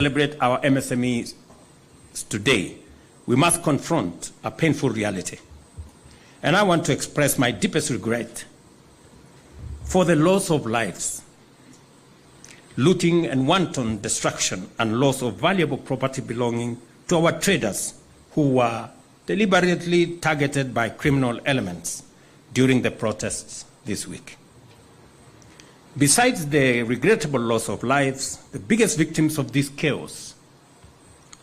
Celebrate our MSMEs today, we must confront a painful reality. And I want to express my deepest regret for the loss of lives, looting and wanton destruction and loss of valuable property belonging to our traders who were deliberately targeted by criminal elements during the protests this week. Besides the regrettable loss of lives, the biggest victims of this chaos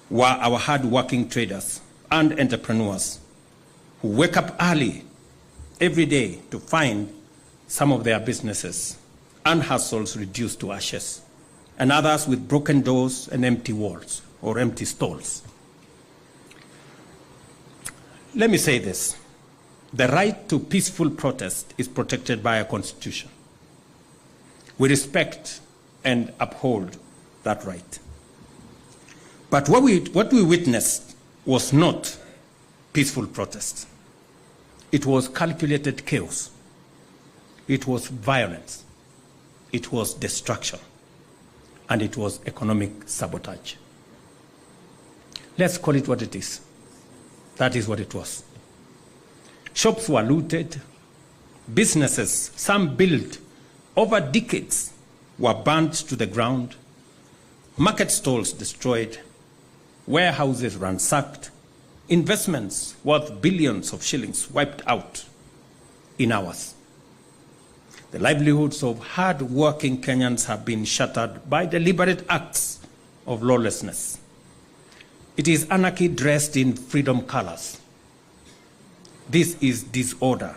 were our hard-working traders and entrepreneurs who wake up early every day to find some of their businesses and hustles reduced to ashes, and others with broken doors and empty walls or empty stalls. Let me say this. The right to peaceful protest is protected by our Constitution. We respect and uphold that right. But what we witnessed was not peaceful protest. It was calculated chaos. It was violence. It was destruction. And it was economic sabotage. Let's call it what it is. That is what it was. Shops were looted. Businesses, some built over decades, were burnt to the ground, market stalls destroyed, warehouses ransacked, investments worth billions of shillings wiped out in hours. The livelihoods of hard-working Kenyans have been shattered by deliberate acts of lawlessness. It is anarchy dressed in freedom colors. This is disorder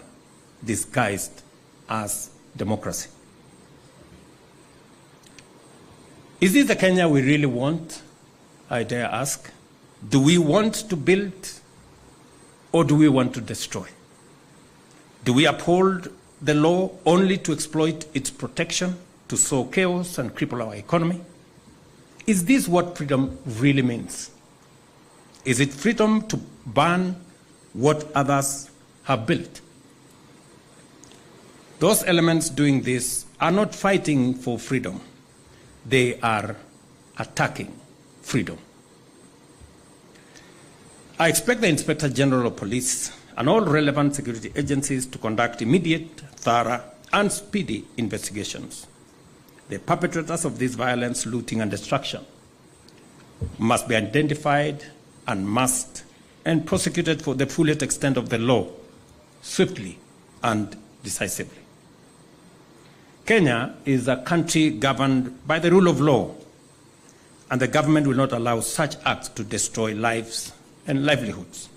disguised as democracy. Is this the Kenya we really want? I dare ask. Do we want to build or do we want to destroy? Do we uphold the law only to exploit its protection, to sow chaos and cripple our economy? Is this what freedom really means? Is it freedom to ban what others have built? Those elements doing this are not fighting for freedom. They are attacking freedom. I expect the Inspector General of Police and all relevant security agencies to conduct immediate, thorough, and speedy investigations. The perpetrators of this violence, looting, and destruction must be identified and prosecuted for the fullest extent of the law, swiftly and decisively. Kenya is a country governed by the rule of law, and the government will not allow such acts to destroy lives and livelihoods.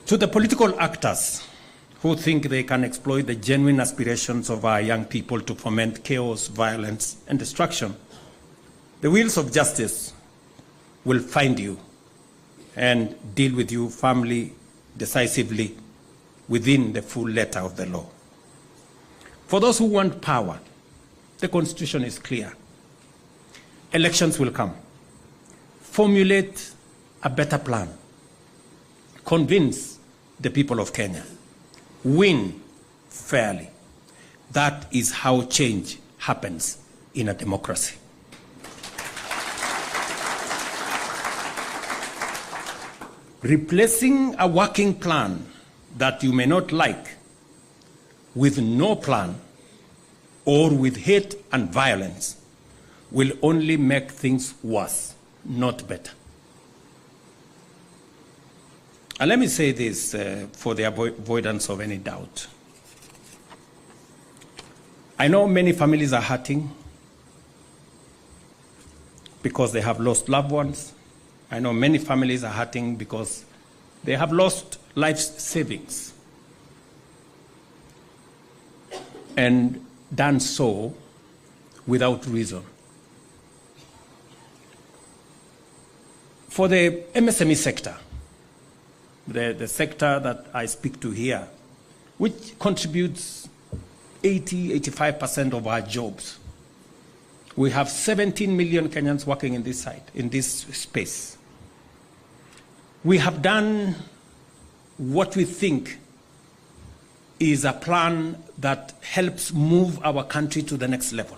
To the political actors who think they can exploit the genuine aspirations of our young people to foment chaos, violence, and destruction, the wheels of justice will find you and deal with you firmly, decisively, within the full letter of the law. For those who want power, the Constitution is clear. Elections will come. Formulate a better plan. Convince the people of Kenya. Win fairly. That is how change happens in a democracy. Replacing a working plan that you may not like with no plan or with hate and violence will only make things worse, not better. And let me say this for the avoidance of any doubt. I know many families are hurting because they have lost loved ones. I know many families are hurting because they have lost life savings and done so without reason. For the MSME sector, the sector that I speak to here, which contributes 85% of our jobs, we have 17 million Kenyans working in this space. We have done what we think is a plan that helps move our country to the next level.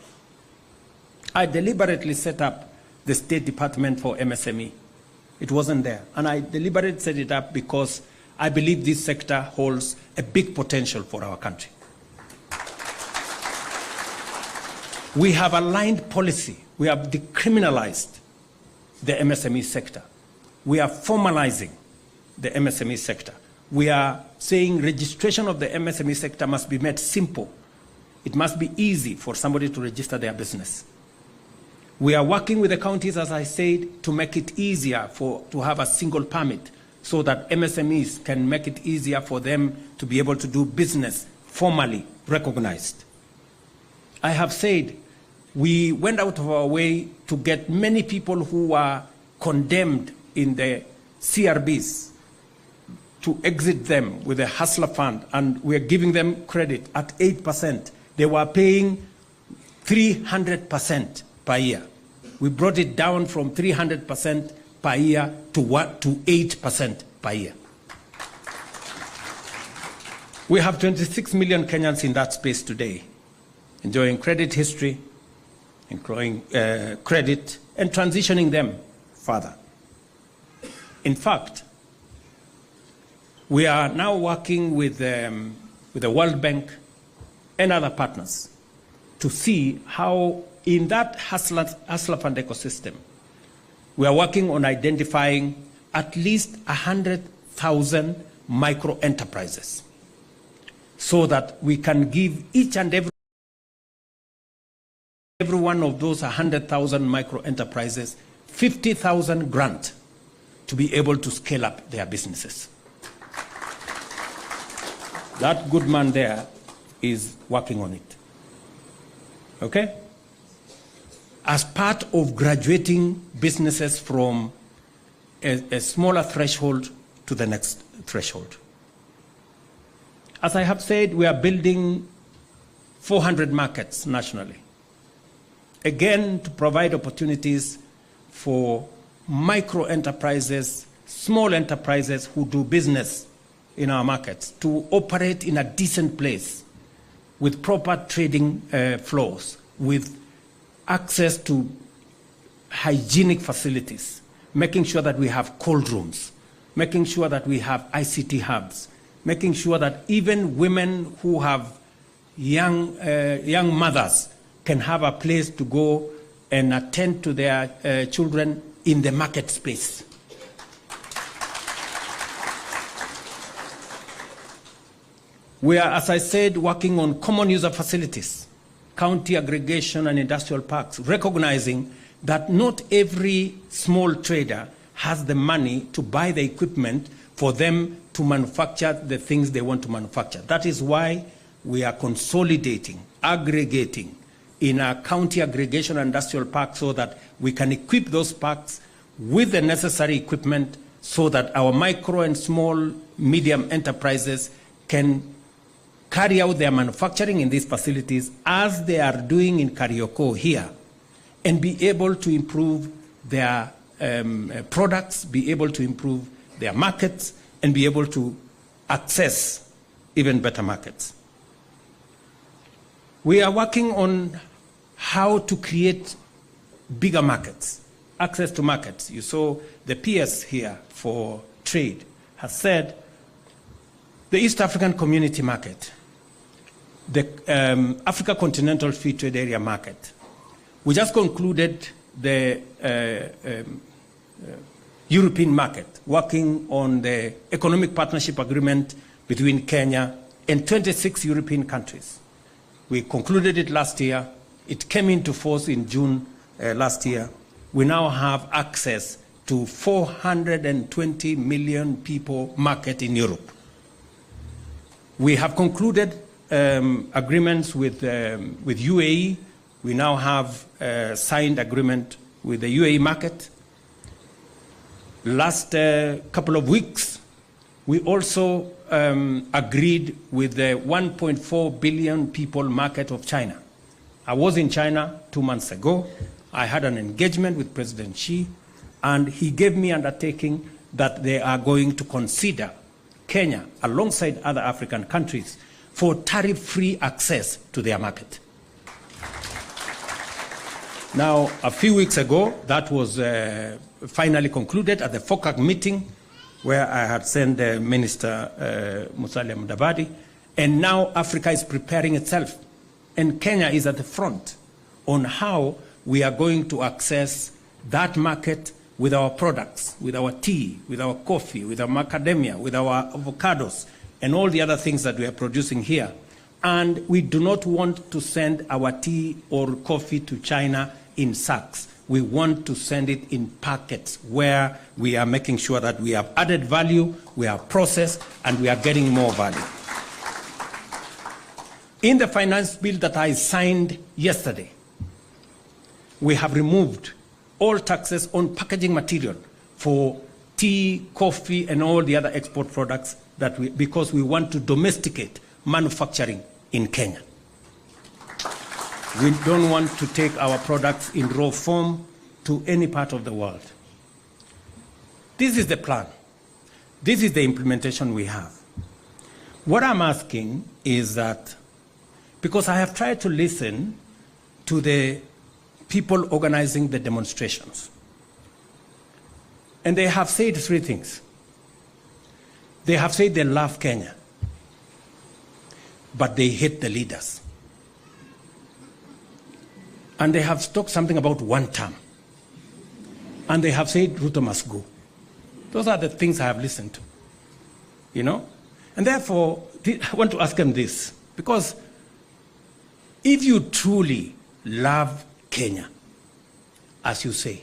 I deliberately set up the State Department for MSME. It wasn't there. And I deliberately set it up because I believe this sector holds a big potential for our country. We have aligned policy. We have decriminalized the MSME sector. We are formalizing the MSME sector. We are saying registration of the MSME sector must be made simple. It must be easy for somebody to register their business. We are working with the counties, as I said, to make it easier to have a single permit so that MSMEs can make it easier for them to be able to do business formally recognized. I have said we went out of our way to get many people who were condemned in the CRBs to exit them with a hustler fund, and we're giving them credit at 8%. They were paying 300% per year. We brought it down from 300% per year to 8% per year. We have 26 million Kenyans in that space today, enjoying credit history, enjoying credit, and transitioning them further. In fact, we are now working with the World Bank and other partners to see how in that hustler fund ecosystem, we are working on identifying at least 100,000 micro enterprises so that we can give each and every one of those 100,000 micro enterprises 50,000 grant to be able to scale up their businesses. That good man there is working on it. Okay? As part of graduating businesses from a smaller threshold to the next threshold. As I have said, we are building 400 markets nationally. Again, to provide opportunities for micro enterprises, small enterprises who do business in our markets to operate in a decent place with proper trading flows, with access to hygienic facilities, making sure that we have cold rooms, making sure that we have ICT hubs, making sure that even women who have young mothers can have a place to go and attend to their children in the market space. We are, as I said, working on common user facilities, county aggregation and industrial parks, recognizing that not every small trader has the money to buy the equipment for them to manufacture the things they want to manufacture. That is why we are consolidating, aggregating in our county aggregation and industrial parks so that we can equip those parks with the necessary equipment so that our micro and small, medium enterprises can carry out their manufacturing in these facilities as they are doing in Karioko here, and be able to improve their products, be able to improve their markets, and be able to access even better markets. We are working on how to create bigger markets, access to markets. You saw the PS here for trade has said the East African Community Market, the Africa Continental Free Trade Area Market. We just concluded the European market, working on the Economic Partnership Agreement between Kenya and 26 European countries. We concluded it last year. It came into force in June last year. We now have access to 420 million people market in Europe. We have concluded agreements with UAE. We now have a signed agreement with the UAE market. Last couple of weeks, we also agreed with the 1.4 billion people market of China. I was in China 2 months ago. I had an engagement with President Xi, and he gave me undertaking that they are going to consider Kenya, alongside other African countries, for tariff-free access to their market. Now, a few weeks ago, that was finally concluded at the FOCAC meeting, where I had sent Minister Musalia Mudavadi, and now Africa is preparing itself, and Kenya is at the front on how we are going to access that market with our products, with our tea, with our coffee, with our macadamia, with our avocados, and all the other things that we are producing here. And we do not want to send our tea or coffee to China in sacks. We want to send it in packets where we are making sure that we have added value, we have processed, and we are getting more value. In the finance bill that I signed yesterday, we have removed all taxes on packaging material for tea, coffee, and all the other export products because we want to domesticate manufacturing in Kenya. We don't want to take our products in raw form to any part of the world. This is the plan. This is the implementation we have. What I'm asking is that, because I have tried to listen to the people organizing the demonstrations, and they have said three things. They have said they love Kenya, but they hate the leaders. And they have talked something about one term. And they have said Ruto must go. Those are the things I have listened to, you know? And therefore, I want to ask them this, because if you truly love Kenya, as you say,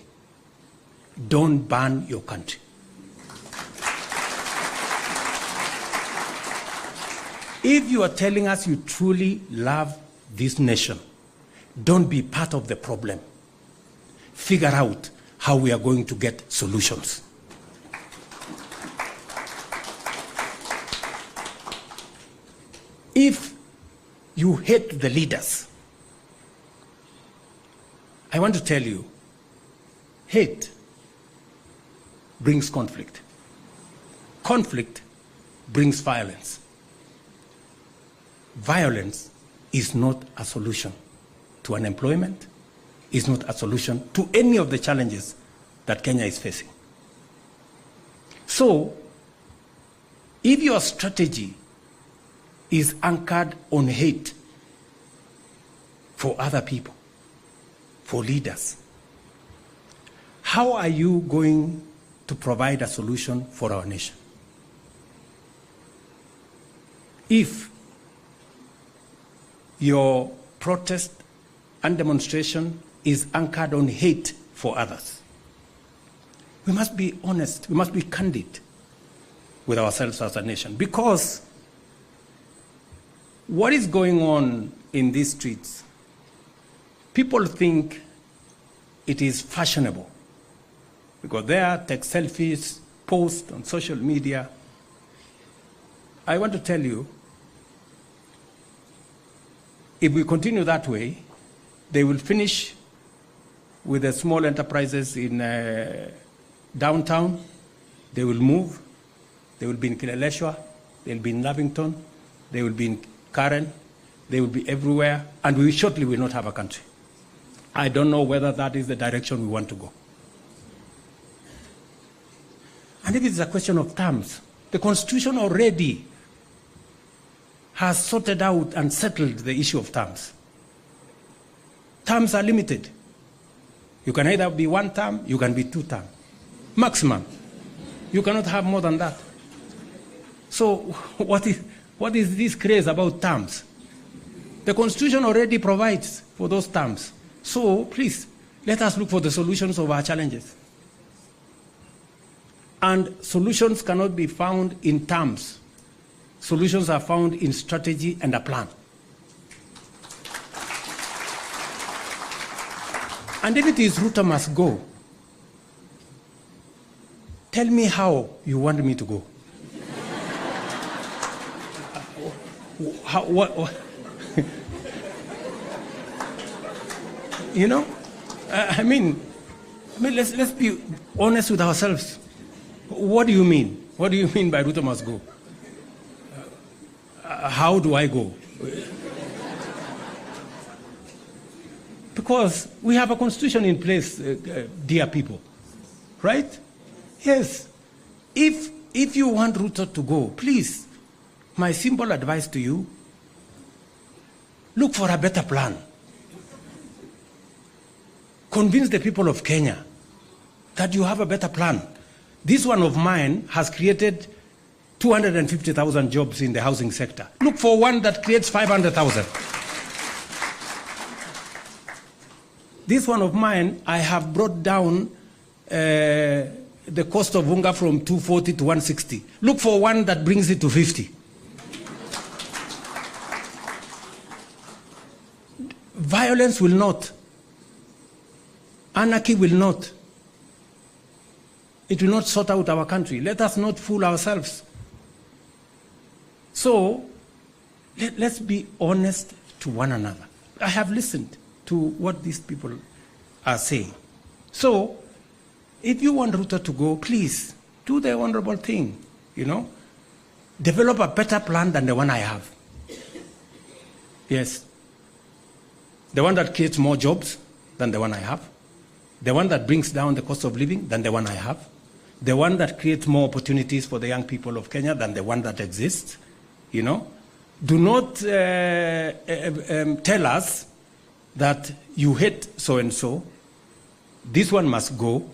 don't ban your country. If you are telling us you truly love this nation, don't be part of the problem. Figure out how we are going to get solutions. If you hate the leaders, I want to tell you, hate brings conflict. Conflict brings violence. Violence is not a solution to unemployment, is not a solution to any of the challenges that Kenya is facing. So, if your strategy is anchored on hate for other people, for leaders, how are you going to provide a solution for our nation? If your protest and demonstration is anchored on hate for others, we must be honest, we must be candid with ourselves as a nation, because what is going on in these streets, people think it is fashionable. Because there, take selfies, post on social media. I want to tell you, if we continue that way, they will finish with the small enterprises in downtown. They will move. They will be in Kileleshwa. They will be in Lavington. They will be in Karen. They will be everywhere. And we shortly will not have a country. I don't know whether that is the direction we want to go. And if it's a question of terms, the Constitution already has sorted out and settled the issue of terms. Terms are limited. You can either be one term, you can be two term. Maximum. You cannot have more than that. So what is this craze about terms? The Constitution already provides for those terms. So please, let us look for the solutions of our challenges. And solutions cannot be found in terms. Solutions are found in strategy and a plan. And if it is Ruto must go, tell me how you want me to go. What? You know, I mean, let's be honest with ourselves. What do you mean? What do you mean by Ruto must go? How do I go? Because we have a constitution in place, dear people, right? Yes. If you want Ruto to go, please, my simple advice to you, look for a better plan. Convince the people of Kenya that you have a better plan. This one of mine has created 250,000 jobs in the housing sector. Look for one that creates 500,000. This one of mine, I have brought down the cost of unga from 240 to 160. Look for one that brings it to 50. Violence will not. Anarchy will not. It will not sort out our country. Let us not fool ourselves. So, let's be honest to one another. I have listened to what these people are saying. So, if you want Ruto to go, please, do the honorable thing, Develop a better plan than the one I have. Yes. The one that creates more jobs than the one I have. The one that brings down the cost of living than the one I have. The one that creates more opportunities for the young people of Kenya than the one that exists. Do not tell us that you hate so-and-so. This one must go.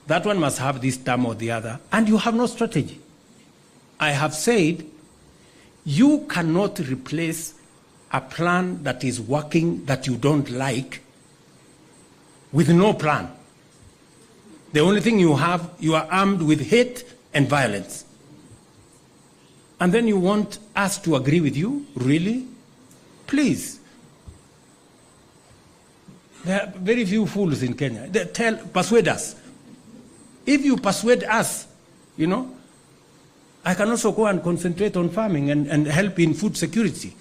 That one must have this term or the other. And you have no strategy. I have said, you cannot replace a plan that is working that you don't like with no plan. The only thing you have, you are armed with hate and violence. And then you want us to agree with you? Really? Please. There are very few fools in Kenya. Persuade us. If you persuade us, I can also go and concentrate on farming and help in food security.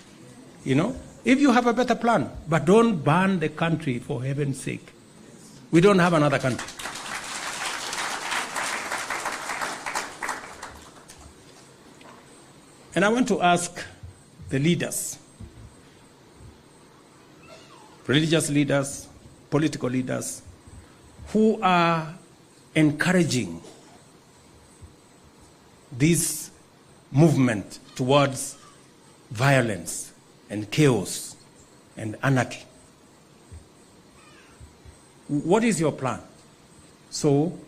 If you have a better plan, but don't burn the country for heaven's sake. We don't have another country. And I want to ask the leaders, religious leaders, political leaders, who are encouraging this movement towards violence and chaos and anarchy. What is your plan? So,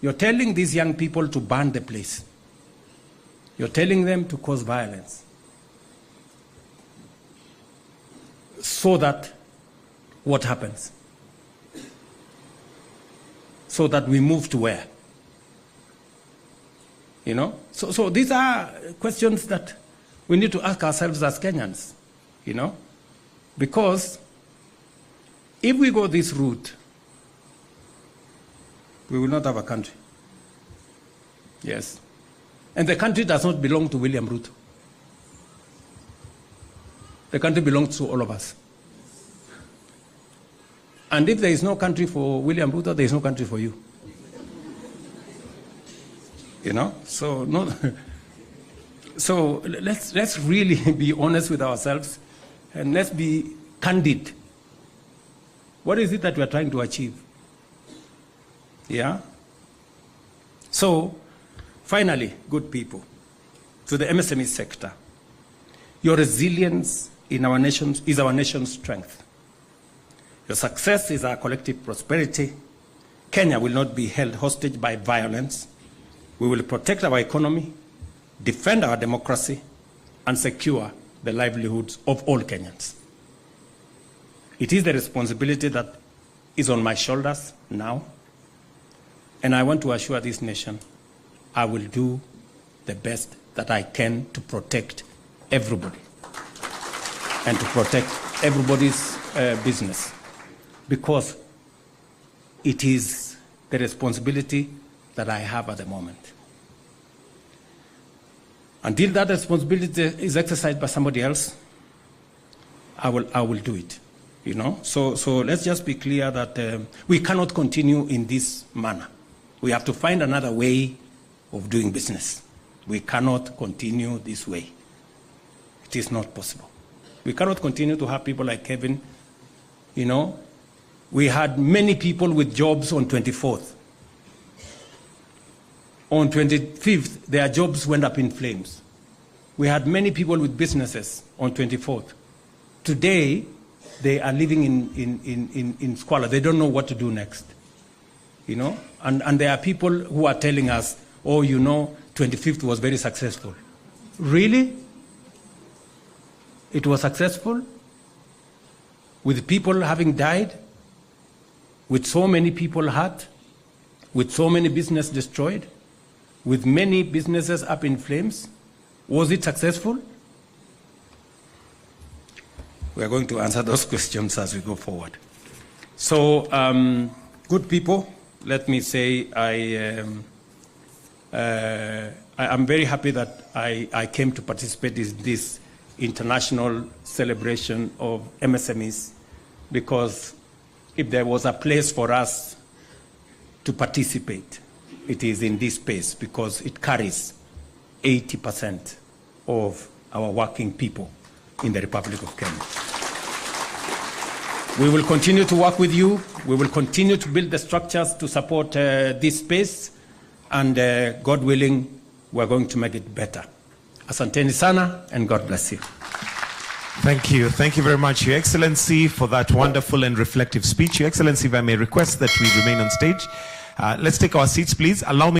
you're telling these young people to burn the place. You're telling them to cause violence. So that what happens? So that we move to where? So these are questions that we need to ask ourselves as Kenyans, because if we go this route, we will not have a country. Yes. And the country does not belong to William Ruto. The country belongs to all of us. And if there is no country for William Ruto, there is no country for you. So no. So let's really be honest with ourselves, and let's be candid. What is it that we are trying to achieve? Yeah. So, finally, good people, to the MSME sector, your resilience in our nation is our nation's strength. Your success is our collective prosperity. Kenya will not be held hostage by violence. We will protect our economy, defend our democracy, and secure the livelihoods of all Kenyans. It is the responsibility that is on my shoulders now, and I want to assure this nation I will do the best that I can to protect everybody and to protect everybody's business, because it is the responsibility that I have at the moment. Until that responsibility is exercised by somebody else, I will do it. So let's just be clear that we cannot continue in this manner. We have to find another way of doing business. We cannot continue this way. It is not possible. We cannot continue to have people like Kevin You know, we had many people with jobs on 24th. On 25th, their jobs went up in flames. We had many people with businesses on 24th. Today, they are living in squalor. They don't know what to do next. You know, and there are people who are telling us, oh, you know, 25th was very successful. Really? It was successful? With people having died? With so many people hurt? With so many businesses destroyed? With many businesses up in flames? Was it successful? We are going to answer those questions as we go forward. So, good people, let me say I am very happy that I came to participate in this international celebration of MSMEs, because if there was a place for us to participate, it is in this space, because it carries 80% of our working people in the Republic of Kenya. We will continue to work with you. We will continue to build the structures to support this space, and God willing, we're going to make it better. Asanteni sana, and God bless you. Thank you. Thank you very much, Your Excellency, for that wonderful and reflective speech. Your Excellency, if I may request that we remain on stage. Let's take our seats, please. Allow me